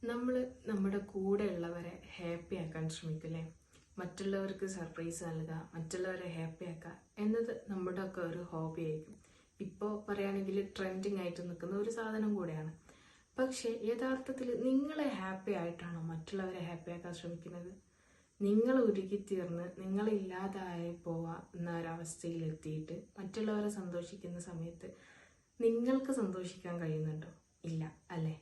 നമ്മൾ നമ്മുടെ കൂടെയുള്ളവരെ ഹാപ്പി ആക്കാൻ ശ്രമിക്കില്ലേ? മറ്റുള്ളവർക്ക് സർപ്രൈസ് നൽകുക, മറ്റുള്ളവരെ ഹാപ്പി ആക്കുക എന്നത് നമ്മുടെ ഒക്കെ ഒരു ഹോബി ആയിരിക്കും. ഇപ്പോൾ പറയുകയാണെങ്കിൽ ട്രെൻഡിങ് ആയിട്ട് നിൽക്കുന്ന ഒരു സാധനം കൂടെയാണ്. പക്ഷേ യഥാർത്ഥത്തിൽ നിങ്ങളെ ഹാപ്പി ആയിട്ടാണോ മറ്റുള്ളവരെ ഹാപ്പി ആക്കാൻ ശ്രമിക്കുന്നത്? നിങ്ങൾ ഉരുകിത്തീർന്ന് നിങ്ങളില്ലാതായി പോവുക എന്ന ഒരവസ്ഥയിൽ എത്തിയിട്ട് മറ്റുള്ളവരെ സന്തോഷിക്കുന്ന സമയത്ത് നിങ്ങൾക്ക് സന്തോഷിക്കാൻ കഴിയുന്നുണ്ടോ? ഇല്ല അല്ലേ?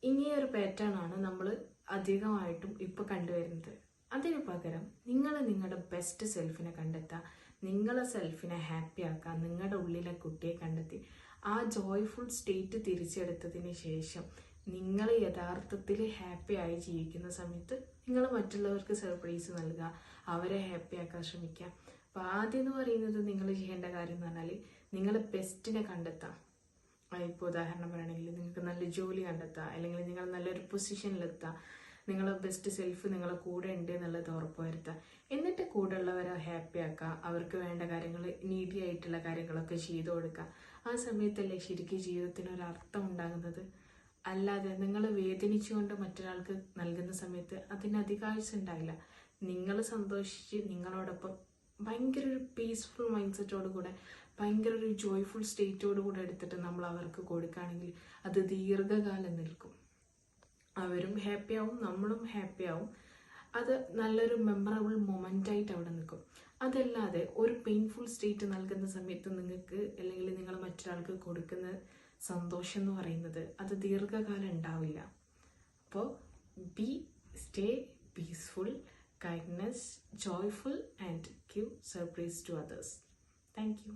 ഇങ്ങനെയൊരു പാറ്റേൺ ആണ് നമ്മൾ അധികമായിട്ടും ഇപ്പോൾ കണ്ടുവരുന്നത്. അതിന് പകരം നിങ്ങൾ നിങ്ങളുടെ ബെസ്റ്റ് സെൽഫിനെ കണ്ടെത്തുക, നിങ്ങളെ സെൽഫിനെ ഹാപ്പി ആക്കുക, നിങ്ങളുടെ ഉള്ളിലെ കുട്ടിയെ കണ്ടെത്തി ആ ജോയ്ഫുൾ സ്റ്റേറ്റ് തിരിച്ചെടുത്തതിന് ശേഷം നിങ്ങൾ യഥാർത്ഥത്തിൽ ഹാപ്പി ആയി ജീവിക്കുന്ന സമയത്ത് നിങ്ങൾ മറ്റുള്ളവർക്ക് സർപ്രൈസ് നൽകുക, അവരെ ഹാപ്പി ആക്കാൻ ശ്രമിക്കുക. അപ്പോൾ ആദ്യം എന്ന് പറയുന്നത് നിങ്ങൾ ചെയ്യേണ്ട കാര്യം എന്ന് പറഞ്ഞാൽ നിങ്ങളെ ബെസ്റ്റിനെ കണ്ടെത്താം. ഇപ്പോൾ ഉദാഹരണം പറയുകയാണെങ്കിൽ നിങ്ങൾക്ക് നല്ല ജോലി കണ്ടെത്തുക, അല്ലെങ്കിൽ നിങ്ങൾ നല്ലൊരു പൊസിഷനിലെത്തുക, നിങ്ങളെ ബെസ്റ്റ് സെൽഫ് നിങ്ങളെ കൂടെ ഉണ്ട് എന്നുള്ളത് ഉറപ്പുവരുത്തുക. എന്നിട്ട് കൂടെയുള്ളവരെ ഹാപ്പി ആക്കുക, അവർക്ക് വേണ്ട കാര്യങ്ങൾ, നീഡി ആയിട്ടുള്ള കാര്യങ്ങളൊക്കെ ചെയ്തു കൊടുക്കുക. ആ സമയത്തല്ലേ ശരിക്കും ജീവിതത്തിന് ഒരു അർത്ഥം ഉണ്ടാകുന്നത്. അല്ലാതെ നിങ്ങൾ വേദനിച്ചുകൊണ്ട് മറ്റൊരാൾക്ക് നൽകുന്ന സമയത്ത് അതിന് അധികാഴ്ച ഉണ്ടാവില്ല. നിങ്ങൾ സന്തോഷിച്ച് നിങ്ങളോടൊപ്പം ഭയങ്കര ഒരു പീസ്ഫുൾ മൈൻഡ് സെറ്റോട് കൂടെ, ഭയങ്കര ഒരു ജോയ്ഫുൾ സ്റ്റേറ്റോട് കൂടെ എടുത്തിട്ട് നമ്മൾ അവർക്ക് കൊടുക്കുകയാണെങ്കിൽ അത് ദീർഘകാലം നിൽക്കും. അവരും ഹാപ്പി ആവും, നമ്മളും ഹാപ്പി ആവും. അത് നല്ലൊരു മെമ്മറബിൾ മൊമെൻ്റ് ആയിട്ട് അവിടെ നിൽക്കും. അതല്ലാതെ ഒരു പെയിൻഫുൾ സ്റ്റേറ്റ് നൽകുന്ന സമയത്ത് നിങ്ങൾക്ക്, അല്ലെങ്കിൽ നിങ്ങൾ മറ്റൊരാൾക്ക് കൊടുക്കുന്ന സന്തോഷം എന്ന് പറയുന്നത് അത് ദീർഘകാലം ഉണ്ടാവില്ല. അപ്പോൾ stay peaceful, kindness, joyful, and give surprise to others. Thank you.